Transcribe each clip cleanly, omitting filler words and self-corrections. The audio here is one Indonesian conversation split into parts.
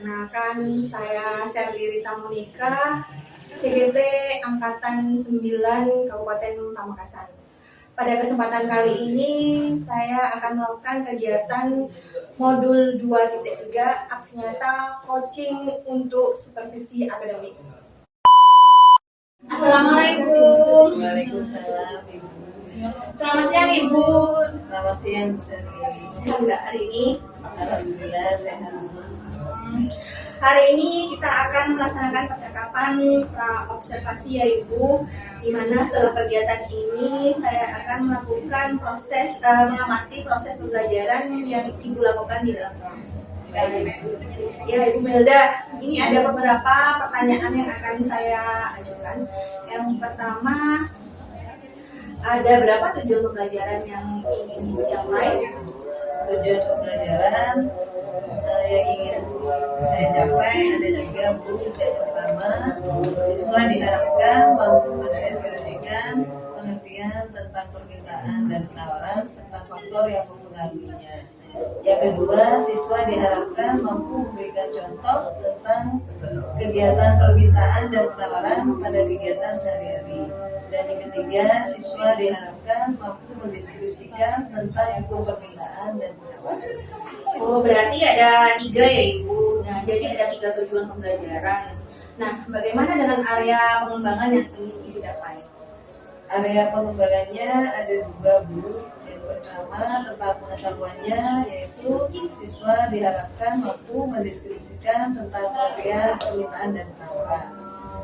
Perkenalkan, saya Sherly Rita Monika, CGP Angkatan 9 Kabupaten Pamekasan. Pada kesempatan kali ini, saya akan melakukan kegiatan modul 2.3 aksi nyata coaching untuk supervisi akademik. Assalamualaikum. Waalaikumsalam, Ibu. Selamat siang, Ibu. Selamat siang, Bu Sherly. Sehat nggak hari ini? Alhamdulillah sehat. Hari ini kita akan melaksanakan percakapan observasi ya Ibu, di mana setelah kegiatan ini saya akan melakukan proses mengamati proses pembelajaran yang Ibu lakukan di dalam kelas. Ya Ibu Melda, ini ada beberapa pertanyaan yang akan saya ajukan. Yang pertama, ada berapa tujuan pembelajaran yang ingin Ibu capai? Tujuan pembelajaran yang ingin saya capai ada 3, Bu. Yang pertama, siswa diharapkan mampu mendeskripsikan pengertian tentang permintaan dan penawaran serta faktor yang mempengaruhinya. Yang kedua, siswa diharapkan mampu memberikan contoh tentang kegiatan permintaan dan penawaran pada kegiatan sehari-hari. Dan yang ketiga, siswa diharapkan mampu mendeskripsikan tentang hukum permintaan dan penawaran. Oh, berarti ada 3 ya Ibu. Nah, jadi ada 3 tujuan pembelajaran. Nah, bagaimana dengan area pengembangan yang ingin Ibu capai? Area pengembangannya ada 2, Bu. Yang pertama tentang pengetahuannya, yaitu siswa diharapkan mampu mendeskripsikan tentang pengertian permintaan dan penawaran.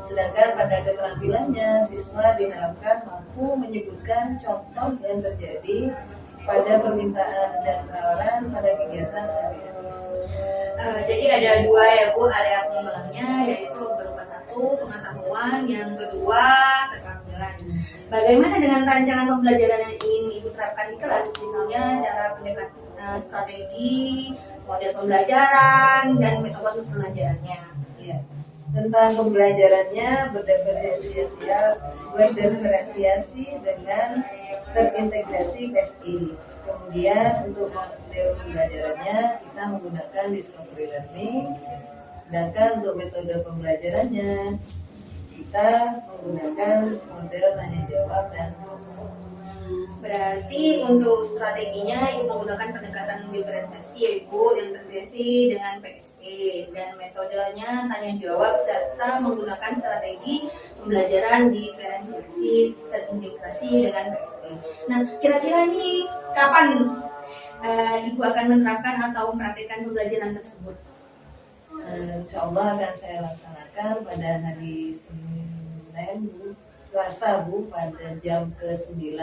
Sedangkan pada keterampilannya, siswa diharapkan mampu menyebutkan contoh yang terjadi pada permintaan dan penawaran pada kegiatan sehari-hari. Jadi ada 2 ya Bu area pengembangannya, yaitu berupa 1 pengetahuan, yang kedua keterampilan. Bagaimana dengan rancangan pembelajaran yang ingin Ibu terapkan di kelas? Misalnya cara pendekatan strategi, model pembelajaran, dan metode pembelajarannya. Ya. Tentang pembelajarannya berdiferensiasi dengan terintegrasi PSI. Kemudian untuk model pembelajarannya kita menggunakan discovery learning, sedangkan untuk metode pembelajarannya kita menggunakan model tanya jawab dan berarti untuk strateginya Ibu menggunakan pendekatan diferensiasi ya Ibu, yang terintegrasi dengan PSE, dan metodenya tanya jawab serta menggunakan strategi pembelajaran diferensiasi terintegrasi dengan PSE. Nah, kira-kira ini kapan Ibu akan menerapkan atau mempraktikkan pembelajaran tersebut? Insya Allah akan saya laksanakan pada hari Senin, Bu. Selasa, Bu, pada jam ke-9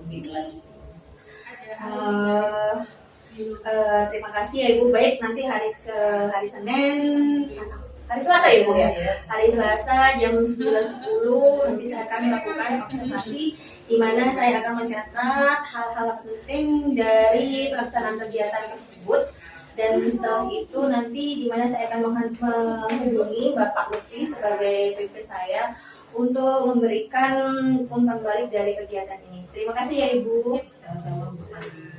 di kelas. Terima kasih ya Ibu. Baik, nanti hari Senin, hari Selasa ya Bu ya. Hari Selasa jam 9.10 nanti saya akan melakukan observasi, di mana saya akan mencatat hal-hal penting dari pelaksanaan kegiatan tersebut. Dan setelah itu nanti di mana saya akan menghubungi Bapak Lutfi sebagai PP saya untuk memberikan umpan balik dari kegiatan ini. Terima kasih ya Ibu. Sama-sama, Bu Sherly.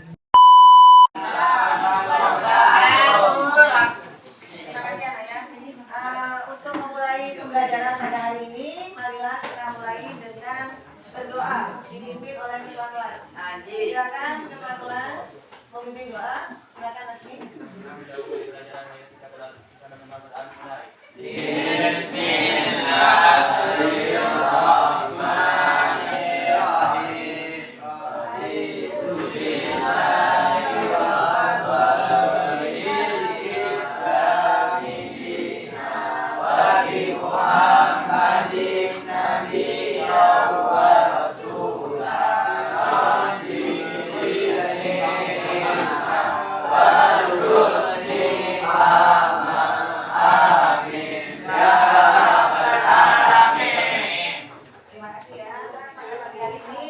Terima kasih Anak ya. Untuk memulai pembelajaran pada hari ini, marilah kita mulai dengan berdoa dipimpin oleh ketua kelas. Silakan ketua kelas memimpin doa. Silakan Asmi. Terima kasih ya. Pada pagi hari ini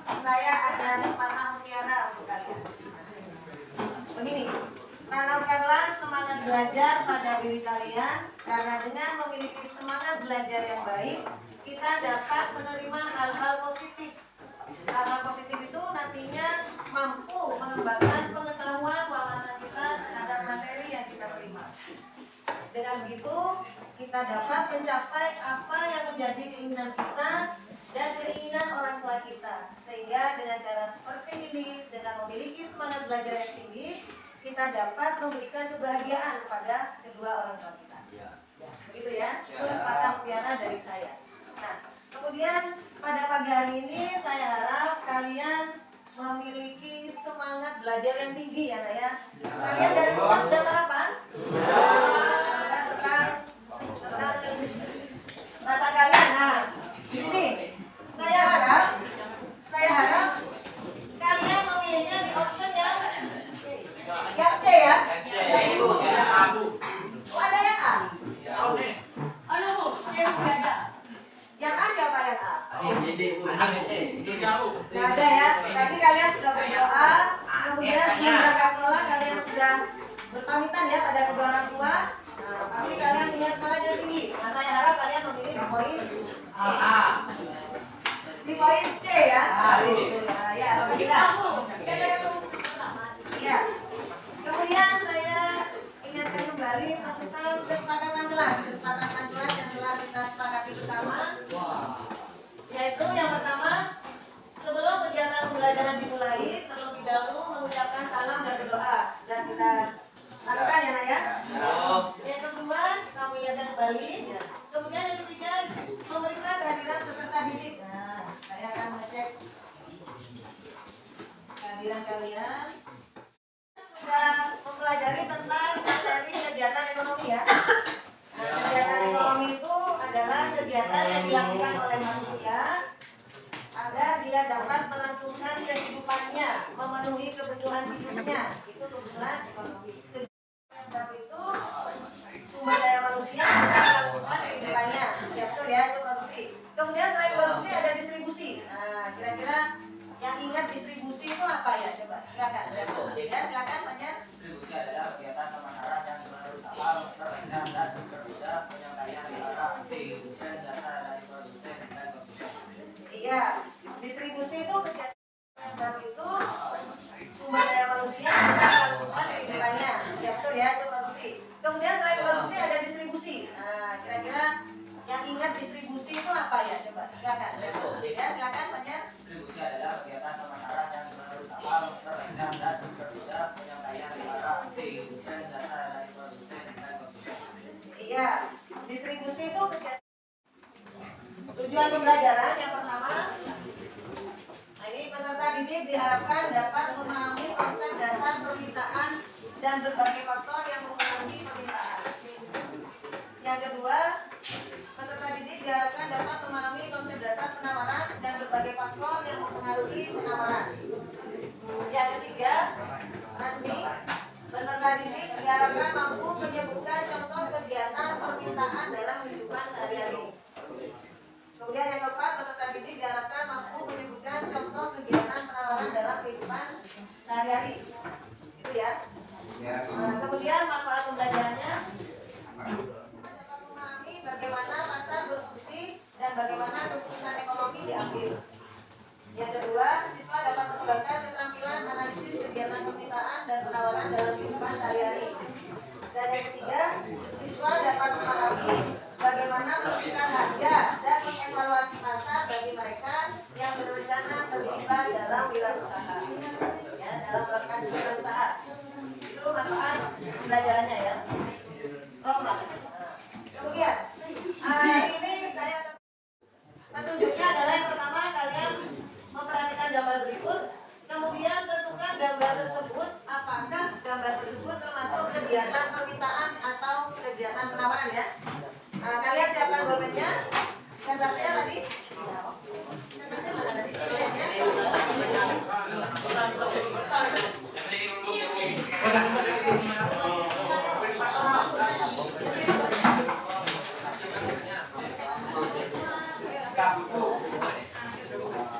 saya ada sepatah mutiara untuk kalian. Begini, tanamkanlah semangat belajar pada diri kalian, karena dengan memiliki semangat belajar yang baik, kita dapat menerima hal-hal positif. Hal-hal positif itu nantinya mampu mengembangkan pengetahuan wawasan kita terhadap materi yang kita terima. Dengan begitu kita dapat mencapai apa yang menjadi keinginan kita dan keinginan orang tua kita. Sehingga dengan cara seperti ini, dengan memiliki semangat belajar yang tinggi, kita dapat memberikan kebahagiaan kepada kedua orang tua kita. Ya, begitu ya. Itu sepatah mutiara dari saya. Nah, kemudian pada pagi hari ini saya harap kalian memiliki semangat belajar yang tinggi ya, Nak ya. Kalian dari rumah sudah sarapan? Tentang rasa kalian. Nah, di sini saya harap kalian memilihnya di option yang C ya. Oh, ada yang A? Yang A siapa yang A? Nggak ada ya. Tadi kalian sudah berdoa, kemudian sebelum berangkat sekolah kalian sudah berpamitan ya pada kedua orang tua. Nah, pasti kalian punya semangat yang tinggi. Nah, saya harap kalian memilih di poin A. Di poin C ya. Nah, ya, alhamdulillah. Ya. Kemudian saya ingatkan kembali tentang kesepakatan kelas yang telah kita sepakati bersama. Yaitu yang pertama, sebelum kegiatan pembelajaran dimulai, terlebih dahulu mengucapkan salam dan berdoa. Sudah kita lakukan ya, Nak ya? Yang kedua, kita mengingatkan kembali. Kemudian yang ketiga, memeriksa kehadiran peserta didik. Nah, saya akan mengecek kehadiran kalian. Sudah mempelajari tentang materi kegiatan ekonomi ya. Nah, kegiatan ekonomi itu adalah kegiatan yang dilakukan oleh manusia agar dia dapat melangsungkan kehidupannya, memenuhi kebutuhan hidupnya. Itu kebutuhan ekonomi. Yang baru itu sumber daya manusia bisa melangsungkan kehidupannya. Ya betul ya, itu produksi. Kemudian selain produksi ada distribusi. Nah, kira-kira yang ingat distribusi itu apa ya? Coba silakan. Ya, silakan Pak Jan. Distribusi adalah kegiatan pemasaran yang berusaha memperbanyak dan mempermudah penyampaian barang, kemudian jasa dari produsen dan konsumen. Iya, distribusi itu kegiatan yang baru itu sumber daya manusia bisa melangsungkan kehidupannya. Ya betul ya, itu produksi. Kemudian selain produksi ada distribusi. Nah, kira-kira yang ingat distribusi itu apa ya? Coba silakan. Ya, silakan Pak Jan. Distribusi adalah kegiatan pemasaran yang berusaha memperbanyak dan mempermudah penyampaian barang, kemudian jasa dari produsen dan konsumen. Iya, distribusi itu kegiatan. Tujuan pembelajaran yang pertama, nah ini peserta didik diharapkan dapat memahami konsep dasar permintaan dan berbagai faktor yang mempengaruhi permintaan. Yang kedua, peserta didik diharapkan dapat memahami konsep dasar penawaran dan berbagai faktor yang mempengaruhi penawaran. Yang ketiga, resmi, peserta didik diharapkan mampu menyebutkan contoh kegiatan permintaan dalam kehidupan sehari-hari. Kemudian yang keempat, peserta didik diharapkan mampu menyebutkan contoh kegiatan penawaran dalam kehidupan sehari-hari. Itu ya. Nah, kemudian manfaat pembelajarannya dapat memahami bagaimana pasar berfungsi dan bagaimana keputusan ekonomi diambil. Yang kedua, siswa dapat mengembangkan keterampilan analisis kegiatan permintaan dan penawaran dalam kehidupan sehari-hari. Dan yang ketiga, siswa dapat memahami bagaimana menentukan harga dan mengevaluasi pasar bagi mereka yang berencana terlibat dalam wirausaha. Ya, dalam melakukan wirausaha. Itu manfaat pembelajarannya ya. Kemudian, hari ini saya akan petunjuknya adalah yang pertama kalian memperhatikan gambar berikut. Kemudian tentukan gambar tersebut apakah gambar tersebut termasuk kegiatan permintaan atau kegiatan penawaran ya. Kalian siapkan bolpennya. Kertasnya tadi. Kertasnya mana tadi? Bolpennya.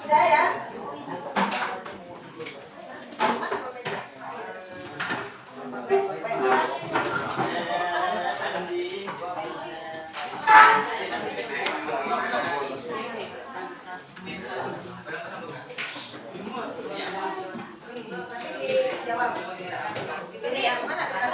Sudah ya? Jawab. Dipilih yang mana? Kertas.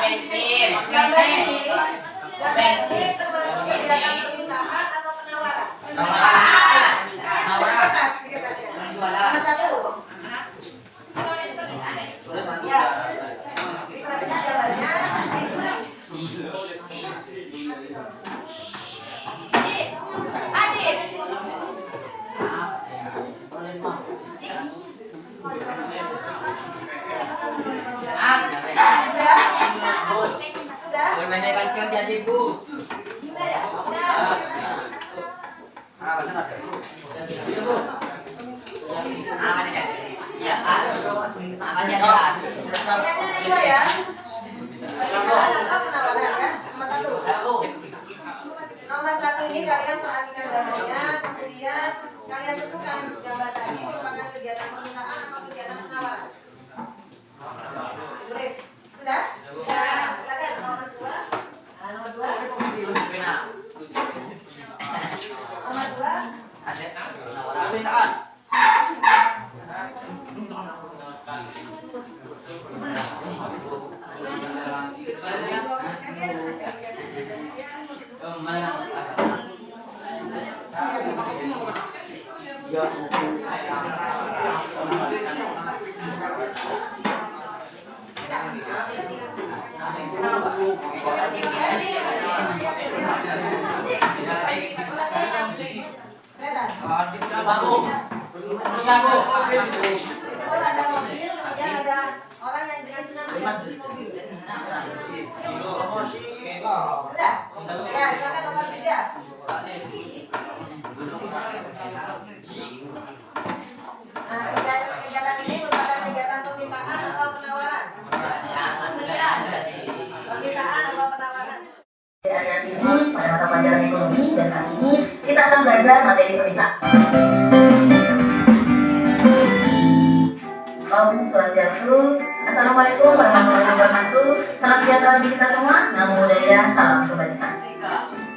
Gambar ini termasuk kegiatan permintaan atau penawaran? Bikin kertas ya. Nomor 1. Ya. Diperhatikan gambarnya. Sudah? Menaikan jadi Bu. Sudah ya? Pilihannya dua ya. Permintaan atau penawaran ya. Nomor 1. Nomor 1 ini kalian perhatikan gambarnya, kemudian kalian tentukan gambar tadi merupakan kegiatan permintaan atau kegiatan penawaran. Tulis. Sudah? Silakan nomor 2. Nomor 2. Nomor 2. Disebut ada mobil, kemudian ada orang yang dengan senang menuju mobil. Sudah? Ya, silakan nomor 3. Nah, kegiatan ini merupakan kegiatan permintaan atau penawaran? Permintaan atau penawaran? Area ini pada mata pelajaran ekonomi dan kali ini kita akan belajar materi permintaan. Om Swastiastu. Assalamualaikum warahmatullahi wabarakatuh. Salam sejahtera bagi kita semua. Namo Buddhaya, salam kebajikan.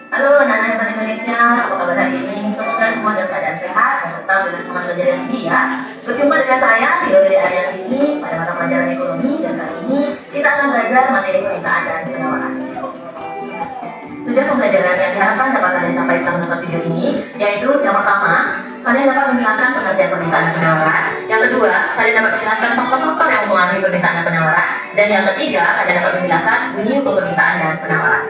Halo anak-anak Insan Indonesia, apa kabar hari ini? Semoga semua dalam keadaan sehat dan tetap dengan semangat belajar yang tinggi ya. Berjumpa dengan saya di area ini pada mata pelajaran ekonomi dan kali ini kita akan belajar materi permintaan dan penawaran. Tujuan pembelajaran yang diharapkan dapat kalian capai setelah menonton video ini, yaitu yang pertama, kalian dapat menjelaskan pengertian permintaan dan penawaran. Yang kedua, kalian dapat menjelaskan faktor-faktor yang mempengaruhi permintaan dan penawaran. Dan yang ketiga, kalian dapat menjelaskan bunyi untuk permintaan dan penawaran.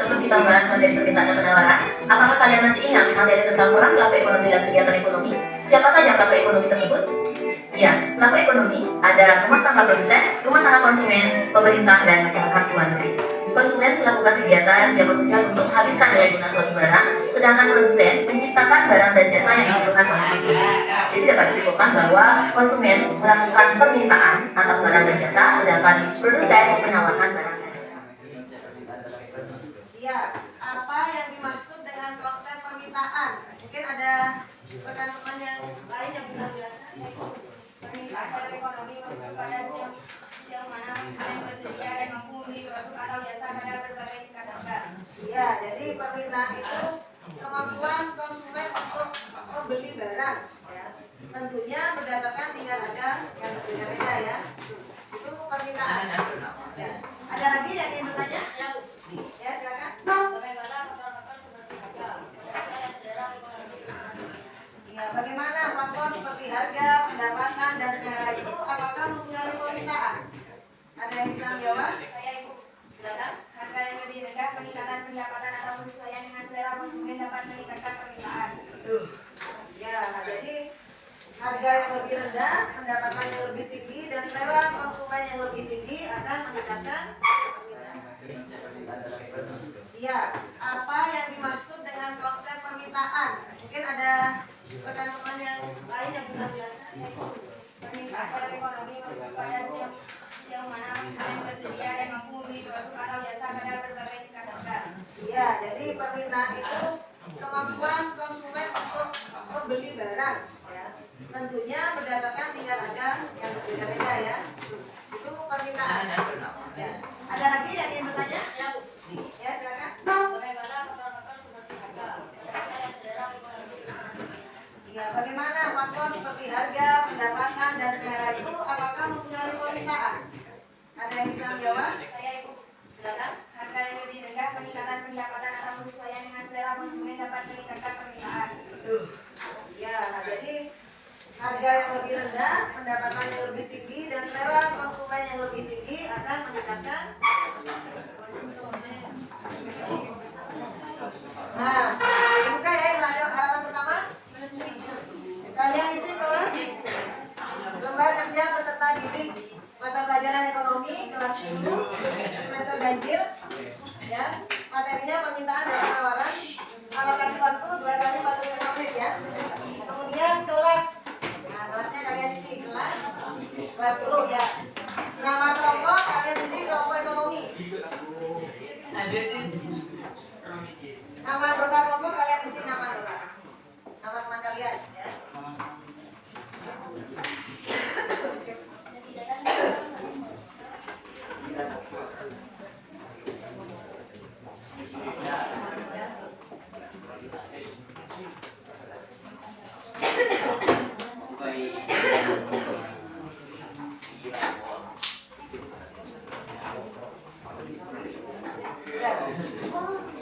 Sebelum kita membahas materi permintaan dan penawaran, apakah kalian masih ingat materi tentang peran pelaku ekonomi dan kegiatan ekonomi? Siapa saja pelaku ekonomi tersebut? Ya, pelaku ekonomi ada rumah tangga produsen, rumah tangga konsumen, pemerintah, dan masyarakat luar negeri. Konsumen melakukan kegiatan yang bertujuan untuk menghabiskan daya guna suatu barang, sedangkan produsen menciptakan barang dan jasa yang dibutuhkan oleh konsumen. Jadi dapat disimpulkan bahwa konsumen melakukan permintaan atas barang dan jasa, sedangkan produsen menawarkan barang dan jasa. Iya, apa yang dimaksud dengan konsep permintaan? Mungkin ada rekan-rekan yang lain yang bisa menjelaskan. Permintaan dalam ekonomi merujuk pada sejauh mana konsumen bersedia dan mampu membeli produk atau jasa pada berbagai tingkat harga. Iya, jadi permintaan itu kemampuan konsumen untuk membeli barang, ya. Tentunya berdasarkan tingkat harga yang berbeda-beda ya. Itu permintaan. Ya. Ada lagi yang ingin bertanya? Ya, silakan. Ya, bagaimana faktor seperti harga, pendapatan, dan selera itu apakah mempengaruhi permintaan? Ada yang bisa menjawab? Saya Ibu. Silakan. Harga yang lebih rendah, peningkatan pendapatan atau kesesuaian dengan selera konsumen dapat meningkatkan permintaan. Ya, jadi harga yang lebih rendah, pendapatan yang lebih tinggi, dan selera konsumen yang lebih tinggi akan meningkatkan permintaan. Iya, apa yang dimaksud dengan konsep permintaan? Mungkin ada rekan-rekan yang lain yang bisa menjelaskan. Permintaan dalam ekonomi merujuk pada sejauh mana konsumen bersedia dan mampu membeli produk atau jasa pada berbagai tingkat harga. Iya, jadi permintaan itu kemampuan konsumen untuk membeli barang, ya. Tentunya berdasarkan tingkat harga yang berbeda-beda ya. Itu permintaan. Ya. Ada lagi yang ingin bertanya? Ya, silakan. Ya, bagaimana faktor seperti harga, pendapatan, dan selera itu apakah mempengaruhi permintaan? Ada yang bisa menjawab? Saya Ibu. Silakan. Harga yang lebih rendah, peningkatan pendapatan atau penyesuaian dengan selera konsumen dapat meningkatkan permintaan. Ya, nah jadi harga yang lebih rendah, pendapatan yang lebih tinggi, dan selera konsumen yang lebih tinggi akan meningkatkan. Nah, buka ya yang ada halaman pertama. Kalian isi kelas lembar kerja peserta didik mata pelajaran ekonomi kelas 10 semester ganjil. Ya, materinya permintaan dan penawaran. Alokasi waktu 2 kali 45 menit ya. Kemudian kelas, nah kelasnya kalian isi kelas 10 ya. Nama kelompok kalian isi kelompok ekonomi. Nama anggota kelompok kalian isi nama anggota. Nama teman kalian ya.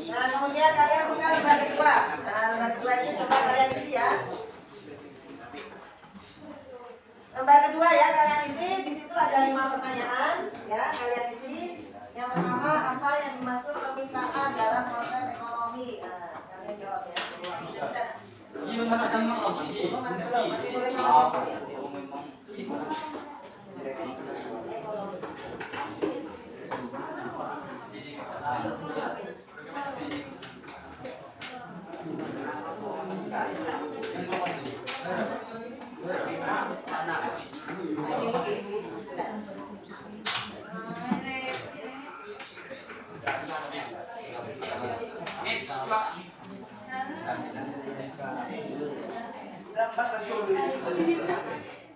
Nah, kemudian kalian buka lembar kedua. Nah, lembar kedua ini coba kalian isi ya. Lembar kedua ya kalian isi. Di situ ada 5 pertanyaan ya kalian isi. Yang pertama, apa yang dimaksud permintaan dalam konsep ekonomi? Nah, kalian jawab ya. Iya, masa kamu ngomong sih. Oh, masih belum, masih boleh jawab ya. Ekonomi.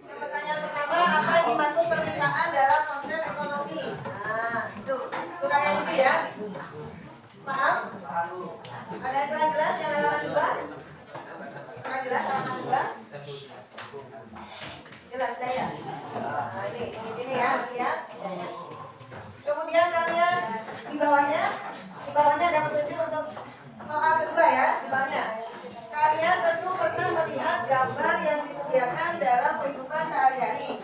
Yang pertanyaan pertama, apa yang dimaksud permintaan dalam konsep ekonomi? Nah, itu kalian isi ya. Paham? Ada yang kurang jelas yang halaman 2? Kurang jelas halaman 2? Jelas sudah ya? Nah, ini di sini ya, lihat. Kemudian kalian di bawahnya ada petunjuk untuk soal kedua ya, di bawahnya. Kalian tentu pernah melihat gambar yang disediakan dalam kehidupan sehari-hari.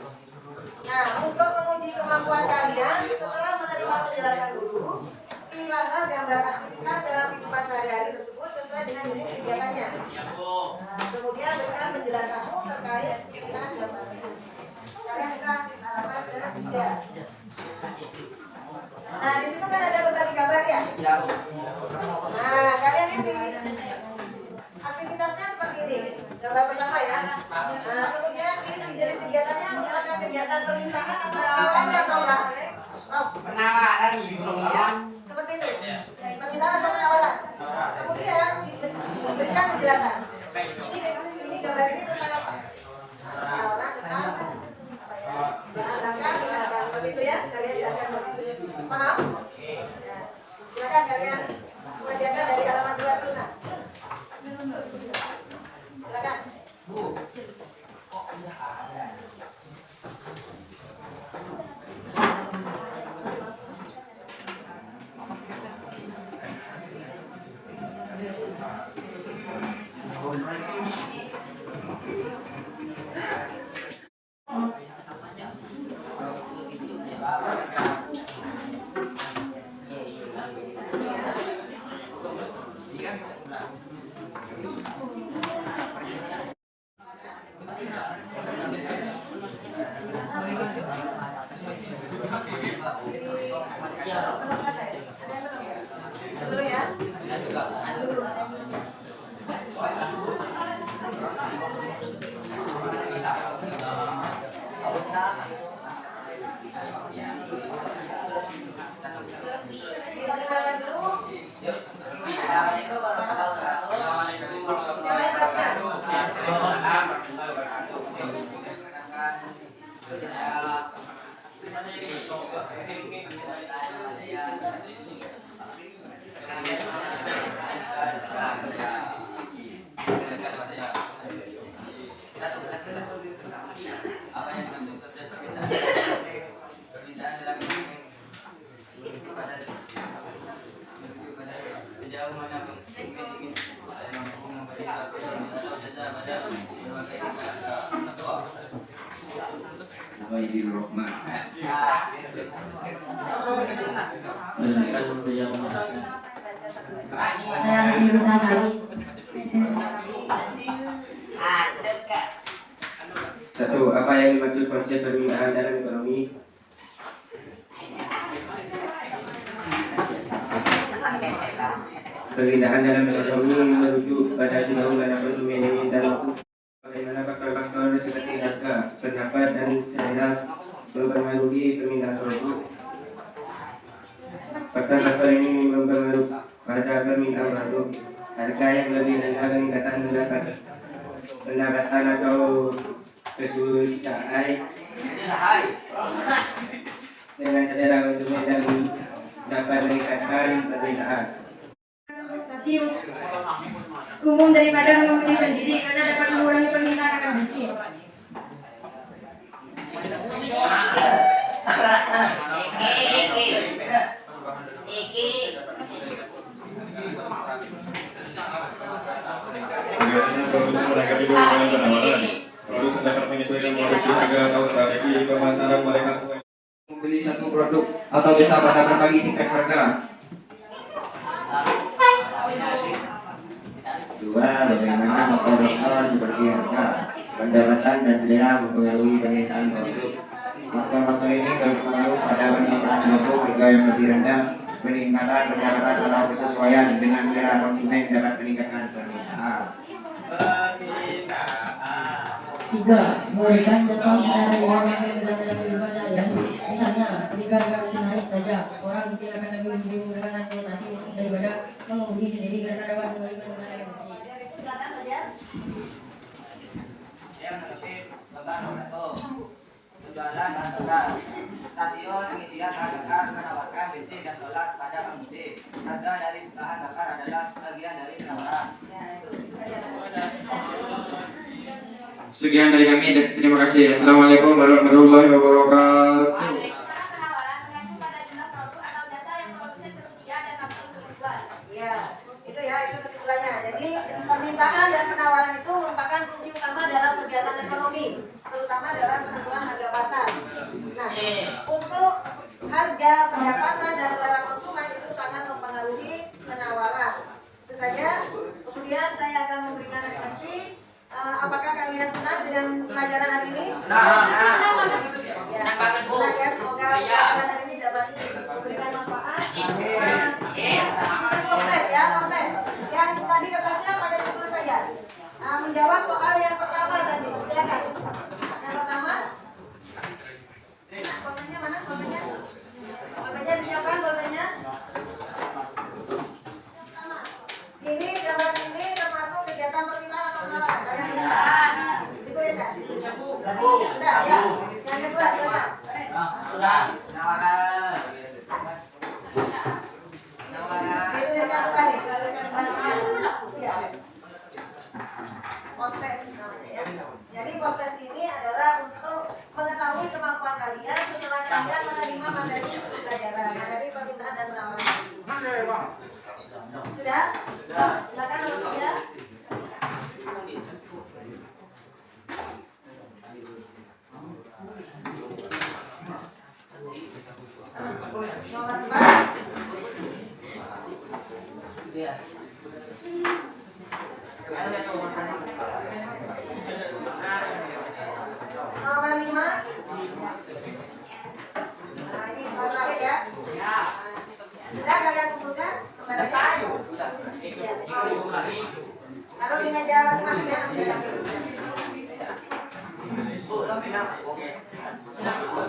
Nah, untuk menguji kemampuan kalian, setelah menerima penjelasan guru, pilihlah gambar aktivitas dalam kehidupan sehari-hari tersebut sesuai dengan jenis kegiatannya. Nah, kemudian berikan penjelasanmu terkait pilihan gambar itu. Kalian buka halaman ke-3. Nah, di situ kan ada berbagai gambar ya. Nah, kalian isi. Aktivitasnya seperti ini. Gambar pertama ya. Nah, kemudian isi jenis kegiatannya merupakan kegiatan permintaan atau penawaran atau enggak? Penawaran Ya, seperti itu. Permintaan atau penawaran. Kemudian berikan penjelasan. Ini gambar ini tentang apa? Penawaran tentang bahan bakar misalkan seperti itu ya. Kalian jelaskan seperti itu. Paham? Ya. Silakan kalian mengajarkan dari halaman 2 dulu nah. Silakan. Dulu ya. Dulu. Diperkenalkan dulu. Jangan perhatikan. Apa yang terjadi permintaan dalam Bismillahirrahmanirrahim. Saya Ibu Tari. Satu, apa yang dimaksud konsep permintaan dalam ekonomi? Permintaan dalam ekonomi merujuk pada undang-undang konsumen yang dan bagaimana faktor-faktor seperti harga, pendapat dan selera mempengaruhi permintaan tersebut. Faktor-faktor ini mempengaruhi pada permintaan produk. Harga yang lebih rendah peningkatan pendapatan atau kesusahan dengan selera konsumen dan dapat meningkatkan permintaan. Umum daripada mengundi sendiri karena dapat mengurangi permintaan akan benzin. Mereka juga dengan penawaran harus dapat menyesuaikan produksi harga atau strategi pemasaran mereka Membeli satu produk atau bisa pada berbagi tingkat harga. Dua, bagaimana faktor-faktor seperti harga, pendapatan dan selera mempengaruhi permintaan produk. Faktor-faktor ini berpengaruh pada permintaan produk. Harga yang lebih rendah, peningkatan pendapatan atau kesesuaian dengan selera konsumen dapat meningkatkan permintaan. Tiga, berikan contoh cara yang dalam ibadah yang misalnya ketika harga naik saja orang mungkin akan lebih menggunakan transportasi daripada mengundi sendiri karena dapat memberikan barang yang lebih. Itu silakan saja. Yang lebih beban untuk penjualan bahan bakar. Stasiun pengisian bahan bakar menawarkan bensin dan solar pada pengemudi. Harga dari bahan bakar adalah bagian dari penawaran. Ya, itu saja. Sekian dari kami, terima kasih. Assalamualaikum warahmatullahi wabarakatuh. Ya, itu ya, itu kesimpulannya. Jadi permintaan dan penawaran itu merupakan kunci utama dalam kegiatan ekonomi, terutama dalam penentuan harga pasar. Nah, untuk harga, pendapatan dan selera konsumen itu sangat mempengaruhi penawaran. Itu saja. Kemudian saya akan memberikan referensi. Apakah kalian senang dengan pelajaran hari ini? Ya, senang ya, semoga pelajaran hari ini dapat memberikan manfaat. Proses ya, proses. Yang tadi kertasnya pakai buku saja. Menjawab soal yang pertama tadi. Silakan. Yang pertama. Pulpennya mana? Pulpennya? Pulpennya disiapkan pulpennya. Ini gambar ini termasuk kegiatan permintaan atau penawaran? Kalian bisa? Ditulis ya? Sudah ya. Yang kedua silakan. Ditulis satu kali. Ditulis satu kali. Ya. Postes namanya ya. Jadi postes ini adalah untuk mengetahui kemampuan kalian setelah kalian menerima materi pelajaran, materi permintaan dan penawaran. Sudah? Silakan nomor 3. Nomor 4. Nomor 5. Nah, ini soal terakhir ya. Sudah kalian kumpulkan? Kepada saya. Ya, taruh di meja masing-masing ya. Nanti saya ambil. Selamat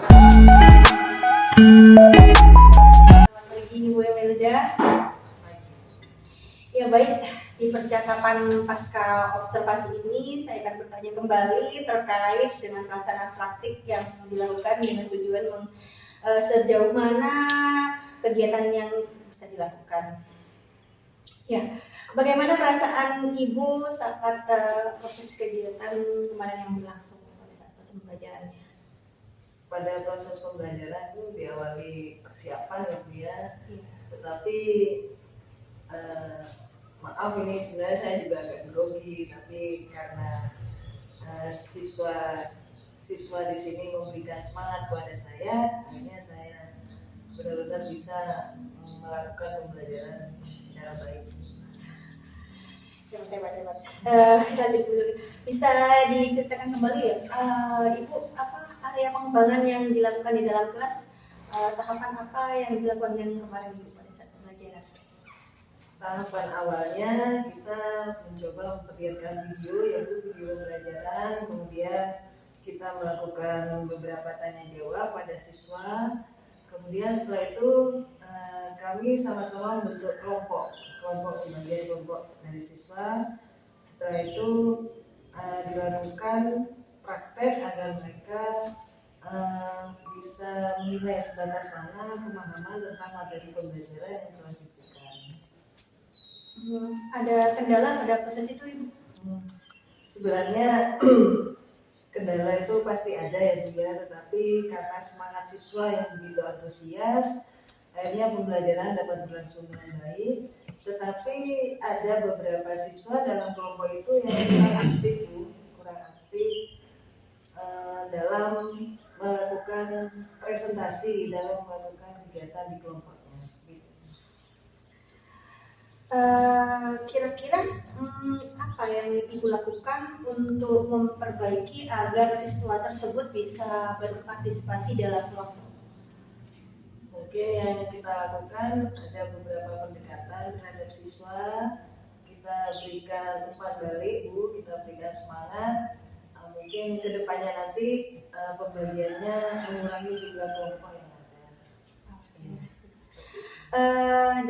pagi Ibu Emelda. Ya baik, di percakapan pasca observasi ini saya akan bertanya kembali terkait dengan pelaksanaan praktik yang dilakukan dengan tujuan sejauh mana kegiatan yang bisa dilakukan. Ya, bagaimana perasaan Ibu saat proses kegiatan kemarin yang berlangsung pada saat proses pembelajarannya? Pada proses pembelajaran itu diawali persiapan ya, tetapi maaf ini sebenarnya saya juga agak grogi, tapi karena siswa siswa di sini memberikan semangat kepada saya, akhirnya saya benar-benar bisa melakukan pembelajaran secara baik. Hebat. Lanjut dulu. Bisa diceritakan kembali ya, Ibu, apa area pengembangan yang dilakukan di dalam kelas, tahapan apa yang dilakukan yang kemarin Ibu pada saat pembelajaran? Tahapan awalnya kita mencoba memperlihatkan video, yaitu video pembelajaran, kemudian kita melakukan beberapa tanya jawab pada siswa, kemudian setelah itu kami sama-sama membentuk kelompok pembagian kelompok dari siswa. Setelah itu dilakukan praktek agar mereka bisa menilai sebatas mana pemahaman tentang materi pembelajaran yang telah diberikan. Ada kendala pada proses itu, Ibu? Sebenarnya kendala itu pasti ada ya Bu ya, tetapi karena semangat siswa yang begitu antusias, akhirnya pembelajaran dapat berlangsung dengan baik. Tetapi ada beberapa siswa dalam kelompok itu yang kurang aktif Bu, dalam melakukan presentasi, dalam melakukan kegiatan di kelompoknya. Kira-kira apa yang Ibu lakukan untuk memperbaiki agar siswa tersebut bisa berpartisipasi dalam kelompok? Oke, yang kita lakukan ada beberapa pendekatan terhadap siswa. Kita berikan umpan balik Bu, kita berikan semangat. Mungkin kedepannya nanti pembagiannya mengurangi jumlah kelompok yang ada.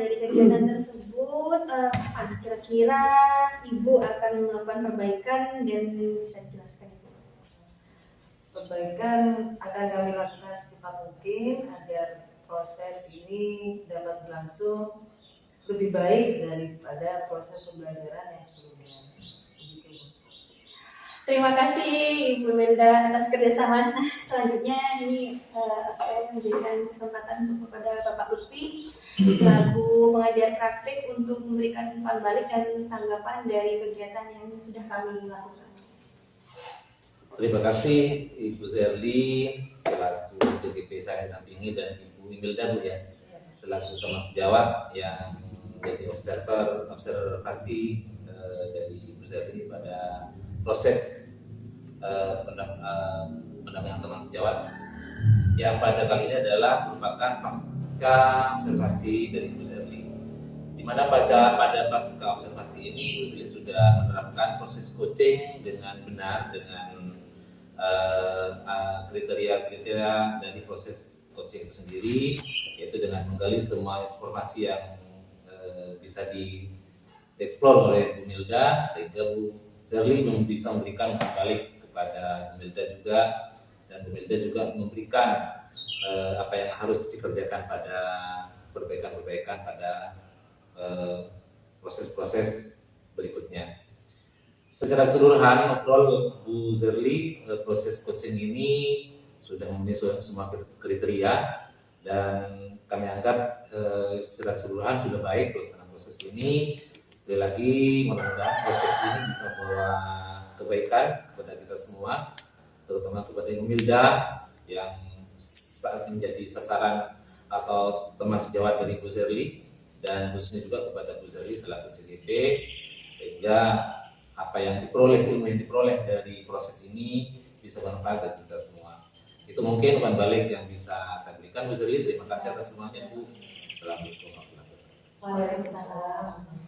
Dari kegiatan tersebut, kira-kira Ibu akan melakukan perbaikan dan bisa dijelaskan Ibu? Perbaikan akan kami lakukan secepat mungkin agar proses ini dapat berlangsung lebih baik daripada proses pembelajaran yang sebelumnya. Terima kasih Ibu Melda atas kerjasama. Selanjutnya ini saya memberikan kesempatan kepada Bapak Lutfi selaku pengajar praktik untuk memberikan umpan balik dan tanggapan dari kegiatan yang sudah kami lakukan. Terima kasih Ibu Zerli selaku DPP saya dampingi dan Ibu Imelda Bu ya selaku teman sejawat yang menjadi observasi dari Ibu Zerli pada proses pendampingan teman sejawat yang pada kali ini adalah merupakan pasca observasi dari Ibu Zerli, di mana pada pasca observasi ini Ibu Zerli sudah menerapkan proses coaching dengan benar dengan kriteria dari proses coaching itu sendiri, yaitu dengan menggali semua informasi yang bisa dieksplor oleh Bu Milda sehingga Bu Zerli bisa memberikan balik kepada Bu Milda juga, dan Bu Milda juga memberikan apa yang harus dikerjakan pada perbaikan-perbaikan pada proses-proses berikutnya. Secara keseluruhan ngobrol Bu Zerli, proses coaching ini sudah memenuhi semua kriteria dan kami anggap secara keseluruhan sudah baik pelaksanaan proses ini. Sekali lagi mudah-mudahan proses ini bisa membawa kebaikan kepada kita semua, terutama kepada Ibu Milda yang saat menjadi sasaran atau teman sejawat dari Bu Zerli, dan khususnya juga kepada Bu Zerli selaku CDP, sehingga apa yang ilmu yang diperoleh dari proses ini bisa bermanfaat bagi kita semua. Itu mungkin umpan balik yang bisa saya berikan Bu Zerli. Terima kasih atas semuanya Bu. Assalamualaikum warahmatullahi wabarakatuh. Waalaikumsalam.